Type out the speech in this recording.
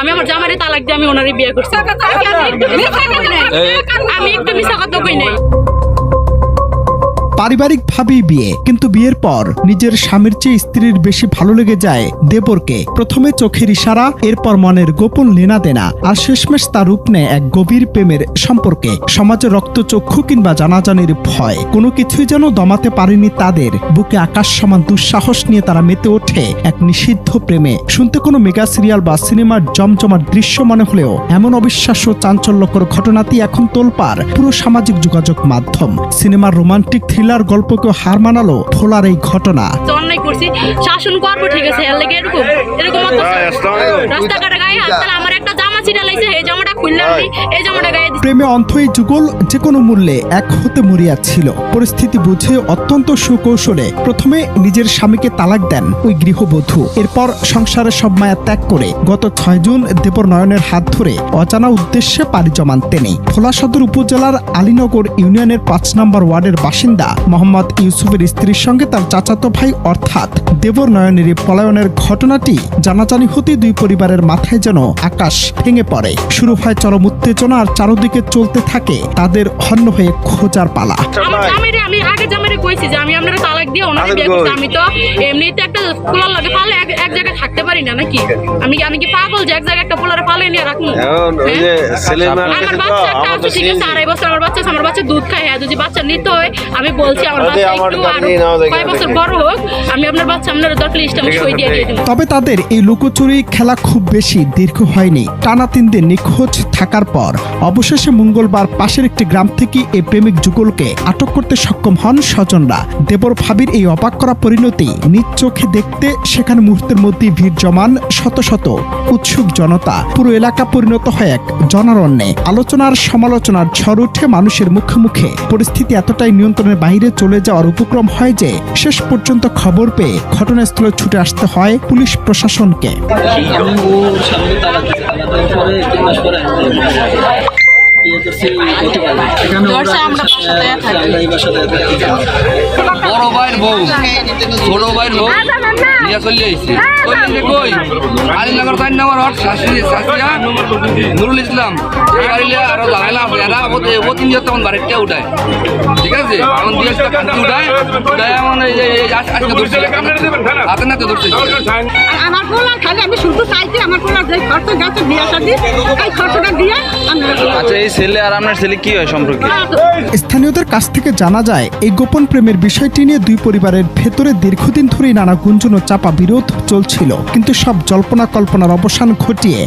আমি আমার জামারে তালাক দিয়ে আমি ওনারে বিয়ে করছি। আমি একটু মিশা কথা কই নাই। পারিবারিকভাবেই বিয়ে, কিন্তু বিয়ের পর নিজের স্বামীর চেয়ে স্ত্রীর বেশি ভালো লেগে যায় দেবরকে। প্রথমে চোখের ইশারা, এরপর মনের গোপন লেনাদেনা, আর শেষমেশ তার রূপ নেয় এক গভীর প্রেমের সম্পর্কে। সমাজে রক্তচক্ষু কিংবা জানাজানির ভয় কোনো কিছুই যেন দমাতে পারেনি তাদের। বুকে আকাশ সমান দুঃসাহস নিয়ে তারা মেতে ওঠে এক নিষিদ্ধ প্রেমে। শুনতে কোনো মেগা সিরিয়াল বা সিনেমার জমজমার দৃশ্য মনে হলেও এমন অবিশ্বাস্য চাঞ্চল্যকর ঘটনাটি এখন তোলপাড় পুরো সামাজিক যোগাযোগ মাধ্যম। সিনেমার রোমান্টিক থ্রিলার গল্পকেও হার মানালো ভোলার এই ঘটনা। অন্যায় করছি, শাসন করবো, ঠিক আছে, এর লাগে এরকম রাস্তাঘাটে গায়ে হাত দিলে আমার একটা জামা ছিঁড়া লাগছে, এই জামাটা খুললাম, এই জামাটা গায়ে দিছি। প্রেমে অন্ধ এই যুগল যে কোনো মূল্যে এক হতে মরিয়া ছিল। পরিস্থিতি বুঝে অত্যন্ত সুকৌশলে প্রথমে নিজের স্বামীকে তালাক দেন ওই গৃহবধূ। এরপর সংসারের সব মায়া ত্যাগ করে গত 6 জুন দেবর নয়নের হাত ধরে অজানা উদ্দেশ্যে পাড়ি জমান তিনি। ভোলা সদর উপজেলার আলীনগর ইউনিয়নের 5 নম্বর ওয়ার্ডের বাসিন্দা মোহাম্মদ ইউসুফের স্ত্রীর সঙ্গে তার চাচাতো ভাই অর্থাৎ দেবর নয়নের পলায়নের ঘটনাটি জানাজানি হতে দুই পরিবারের মাথায় যেন আকাশ ভেঙে পড়ে। শুরু হয় চরম উত্তেজনা, আর চারদিকে চলতে থাকে তাদের হন্য হয়ে খোঁজার পালা। আমি আগে জামাইরে কইছি যে আমি আপনারা তালাক দিয়ে ওনারে বিয়ে করছি। আমি তো এমনিতে একটা পোলার লাগে পালে এক জায়গায় থাকতে পারি না নাকি? আমি কি পাগল যে এক জায়গায় একটা পোলারে পালে নিয়ে রাখবো? আমার বাচ্চা একটা আছে, ঠিক আছে, 2.5 বছর আমার বাচ্চা, আমার বাচ্চা দুধ খায়। হ্যাঁ, যদি বাচ্চা নিতে হয় আমি বলছি আমার বাচ্চা একটু আরো 5 বছর বড় হোক, আমি আপনার বাচ্চা আপনার দরকার লিস্ট আমি সই দিয়ে দেব। তবে তাদের এই লুকোচুরি খেলা খুব বেশি দীর্ঘ হয়নি। টানা 3 দিন নিখোঁজ থাকার পর অবশেষে মঙ্গলবার পাশের একটি গ্রাম থেকে এই প্রেমিক যুগলকে আটক করতে সক্ষম হন স্বজনরা। দেবর ভাবির এই অবাক করা পরিণতি নিজ চোখে দেখতে সেখানে মুহূর্তের মধ্যেই ভিড় জমান শত শত উৎসুক জনতা। পুরো এলাকা পরিণত হয় এক জনারণ্যে। আলোচনার সমালোচনার ঝড় উঠে মানুষের মুখে মুখে। পরিস্থিতি এতটাই নিয়ন্ত্রণের বাইরে চলে যাওয়ার উপক্রম হয় যে শেষ পর্যন্ত খবর পেয়ে ঘটনাস্থলে ছুটে আসতে হয় পুলিশ প্রশাসনকে। বড় ভাইয়ের বউ ছোট ভাইয়ের বউ নিয়ে চলে আইছি। কই আলীনগর তাই আমার শাশুড়িয়া নুরুল ইসলাম আরো ঝামেলা আছে। এরা ও 3 জন তখন বাড়িতে উঠায়, ঠিক আছে, এখন 2 টা কান্তি উঠায় এমন আজকে ধরছে হাতে নাতে ধরছে। আমার পোলার খালি আমি শুধু চাইছি আমার পোলার যে খরচ গেছে বিয়ে শাদী, এই খরচটা দিয়ে আচ্ছা, এই ছেলে আর আপনার ছেলে কি হয় সম্পর্কে? স্থানীয়দের কাছ থেকে জানা যায় এই গোপন প্রেমের বিষয়টি নিয়ে দুই পরিবারের ভেতরে দীর্ঘদিন ধরেই নানা গুঞ্জন ও চাপা বিরোধ চলছিল, কিন্তু সব জল্পনা কল্পনার অবসান ঘটিয়ে